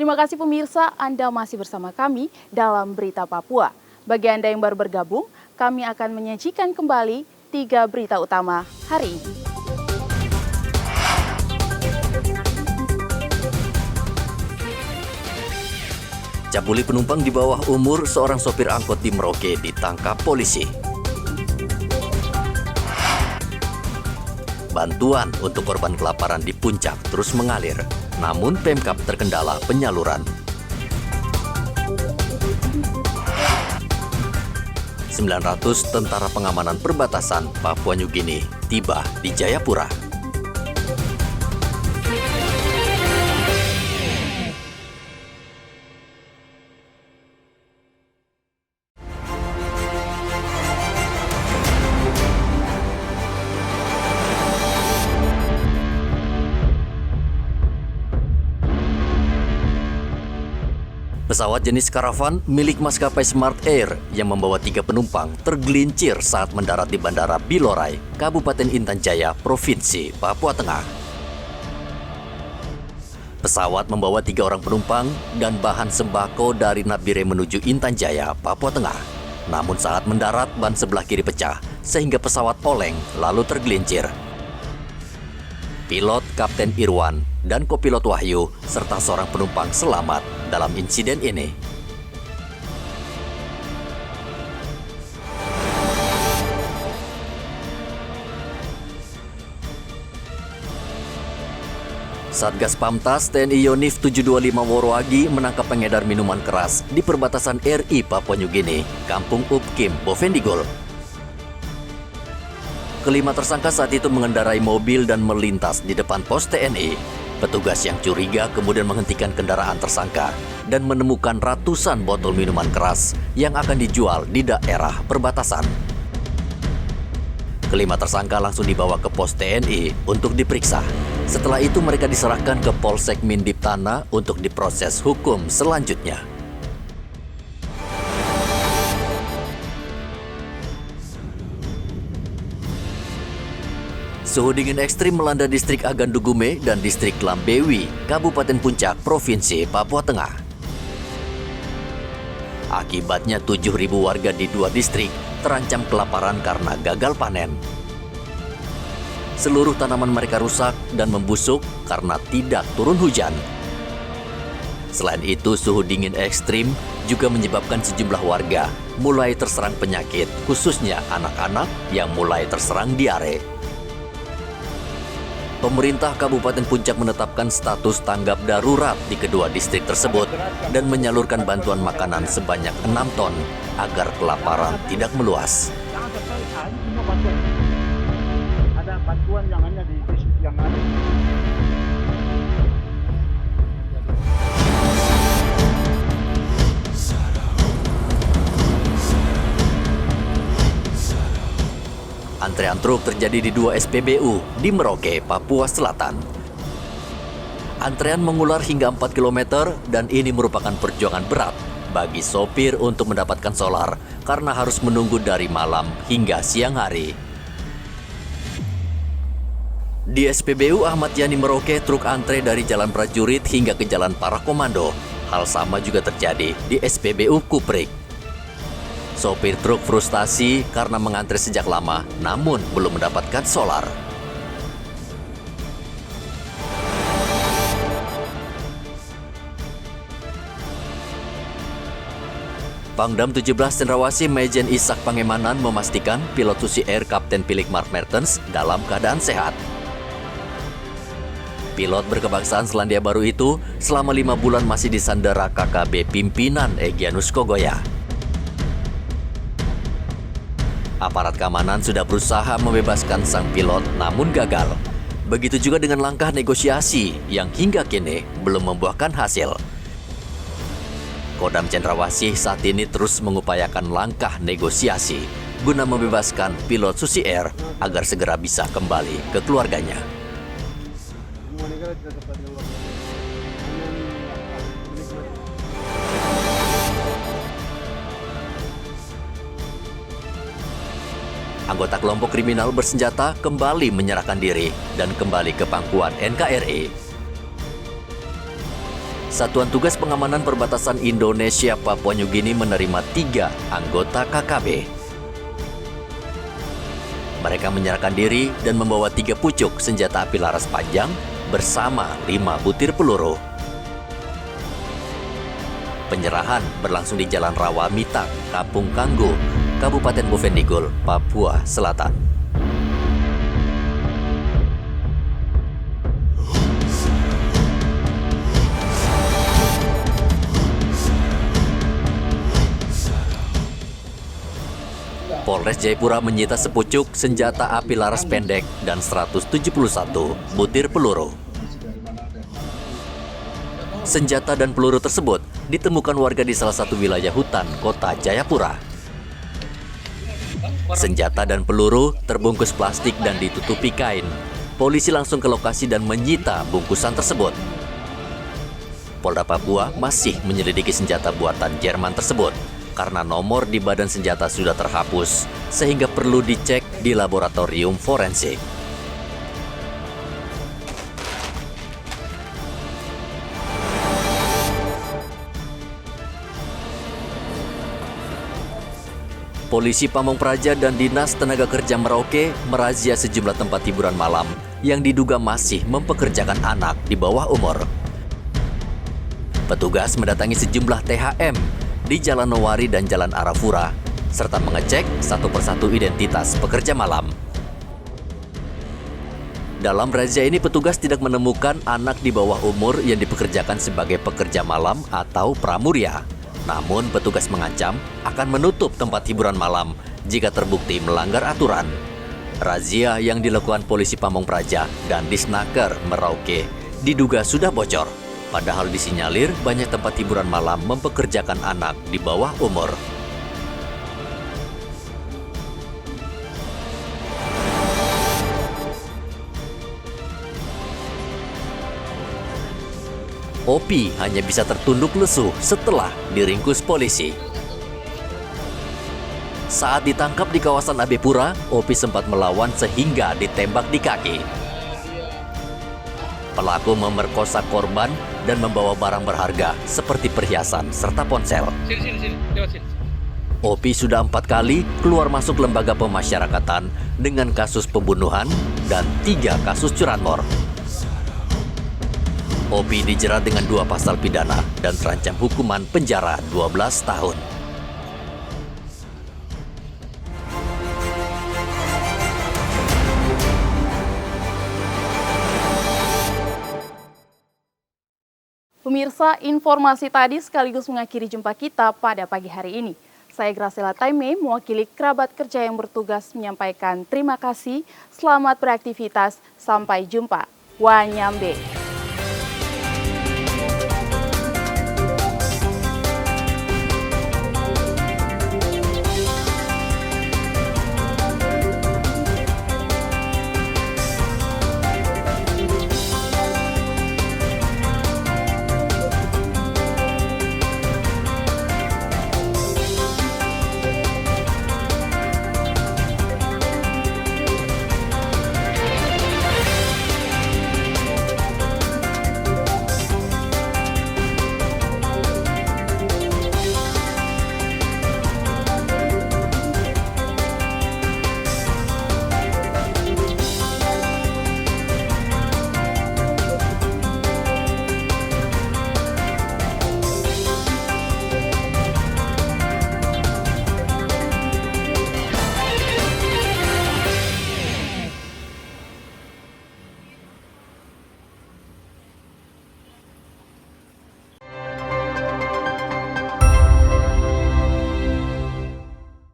Terima kasih pemirsa, Anda masih bersama kami dalam Berita Papua. Bagi Anda yang baru bergabung, kami akan menyajikan kembali 3 berita utama hari ini. Cabuli penumpang di bawah umur seorang sopir angkot di Merauke ditangkap polisi. Bantuan untuk korban kelaparan di Puncak terus mengalir, namun Pemkab terkendala penyaluran. 900 tentara pengamanan perbatasan Papua New Guinea tiba di Jayapura. Pesawat jenis karavan milik maskapai Smart Air yang membawa 3 penumpang tergelincir saat mendarat di Bandara Bilorai, Kabupaten Intan Jaya, Provinsi Papua Tengah. Pesawat membawa 3 orang penumpang dan bahan sembako dari Nabire menuju Intan Jaya, Papua Tengah. Namun saat mendarat, ban sebelah kiri pecah sehingga pesawat oleng lalu tergelincir. Pilot Kapten Irwan dan kopilot Wahyu serta seorang penumpang selamat dalam insiden ini. Satgas Pamtas TNI Yonif 725 Woroagi menangkap pengedar minuman keras di perbatasan RI Papua New Guinea, Kampung Upkim, Bovendigul. Kelima tersangka saat itu mengendarai mobil dan melintas di depan pos TNI. Petugas yang curiga kemudian menghentikan kendaraan tersangka dan menemukan ratusan botol minuman keras yang akan dijual di daerah perbatasan. Kelima tersangka langsung dibawa ke pos TNI untuk diperiksa. Setelah itu mereka diserahkan ke Polsek Mindip Tanah untuk diproses hukum selanjutnya. Suhu dingin ekstrim melanda distrik Agandugume dan distrik Lambewi, Kabupaten Puncak, Provinsi Papua Tengah. Akibatnya 7.000 warga di 2 distrik terancam kelaparan karena gagal panen. Seluruh tanaman mereka rusak dan membusuk karena tidak turun hujan. Selain itu, suhu dingin ekstrim juga menyebabkan sejumlah warga mulai terserang penyakit, khususnya anak-anak yang mulai terserang diare. Pemerintah Kabupaten Puncak menetapkan status tanggap darurat di kedua distrik tersebut dan menyalurkan bantuan makanan sebanyak 6 ton agar kelaparan tidak meluas. Ada bantuan yang hanya di distrik yang ada. Antrean truk terjadi di 2 SPBU di Merauke, Papua Selatan. Antrean mengular hingga 4 km dan ini merupakan perjuangan berat bagi sopir untuk mendapatkan solar karena harus menunggu dari malam hingga siang hari. Di SPBU Ahmad Yani Merauke, truk antre dari Jalan Prajurit hingga ke Jalan Para Komando. Hal sama juga terjadi di SPBU Kuprik. Sopir truk frustasi karena mengantre sejak lama, namun belum mendapatkan solar. Pangdam 17 Cendrawasih Majen Ishak Pangemanan memastikan pilot Susi Air Kapten Pilik Mark Mertens dalam keadaan sehat. Pilot berkebangsaan Selandia Baru itu selama 5 bulan masih disandera KKB pimpinan Egyanus Kogoya. Aparat keamanan sudah berusaha membebaskan sang pilot namun gagal. Begitu juga dengan langkah negosiasi yang hingga kini belum membuahkan hasil. Kodam Cendrawasih saat ini terus mengupayakan langkah negosiasi guna membebaskan pilot Susi Air agar segera bisa kembali ke keluarganya. Anggota kelompok kriminal bersenjata kembali menyerahkan diri dan kembali ke pangkuan NKRI. Satuan Tugas Pengamanan Perbatasan Indonesia Papua Nugini menerima 3 anggota KKB. Mereka menyerahkan diri dan membawa 3 pucuk senjata api laras panjang bersama 5 butir peluru. Penyerahan berlangsung di Jalan Rawa Mitang, Kampung Kanggo, Kabupaten Bovendigul, Papua Selatan. Polres Jayapura menyita sepucuk senjata api laras pendek dan 171 butir peluru. Senjata dan peluru tersebut ditemukan warga di salah satu wilayah hutan kota Jayapura. Senjata dan peluru terbungkus plastik dan ditutupi kain. Polisi langsung ke lokasi dan menyita bungkusan tersebut. Polda Papua masih menyelidiki senjata buatan Jerman tersebut karena nomor di badan senjata sudah terhapus, sehingga perlu dicek di laboratorium forensik. Polisi Pamong Praja dan Dinas Tenaga Kerja Merauke merazia sejumlah tempat hiburan malam yang diduga masih mempekerjakan anak di bawah umur. Petugas mendatangi sejumlah THM di Jalan Nowari dan Jalan Arafura, serta mengecek satu persatu identitas pekerja malam. Dalam razia ini petugas tidak menemukan anak di bawah umur yang dipekerjakan sebagai pekerja malam atau pramuria. Namun petugas mengancam akan menutup tempat hiburan malam jika terbukti melanggar aturan. Razia yang dilakukan polisi Pamong Praja dan Disnaker Merauke diduga sudah bocor. Padahal disinyalir banyak tempat hiburan malam mempekerjakan anak di bawah umur. Opi hanya bisa tertunduk lesu setelah diringkus polisi. Saat ditangkap di kawasan Abepura, Opi sempat melawan sehingga ditembak di kaki. Pelaku memerkosa korban dan membawa barang berharga seperti perhiasan serta ponsel. Opi sudah 4 kali keluar masuk lembaga pemasyarakatan dengan kasus pembunuhan dan 3 kasus curanmor. Opi dijerat dengan 2 pasal pidana dan terancam hukuman penjara 12 tahun. Pemirsa, informasi tadi sekaligus mengakhiri jumpa kita pada pagi hari ini. Saya Graciela Taime, mewakili kerabat kerja yang bertugas menyampaikan terima kasih, selamat beraktivitas, sampai jumpa. Wanyambe.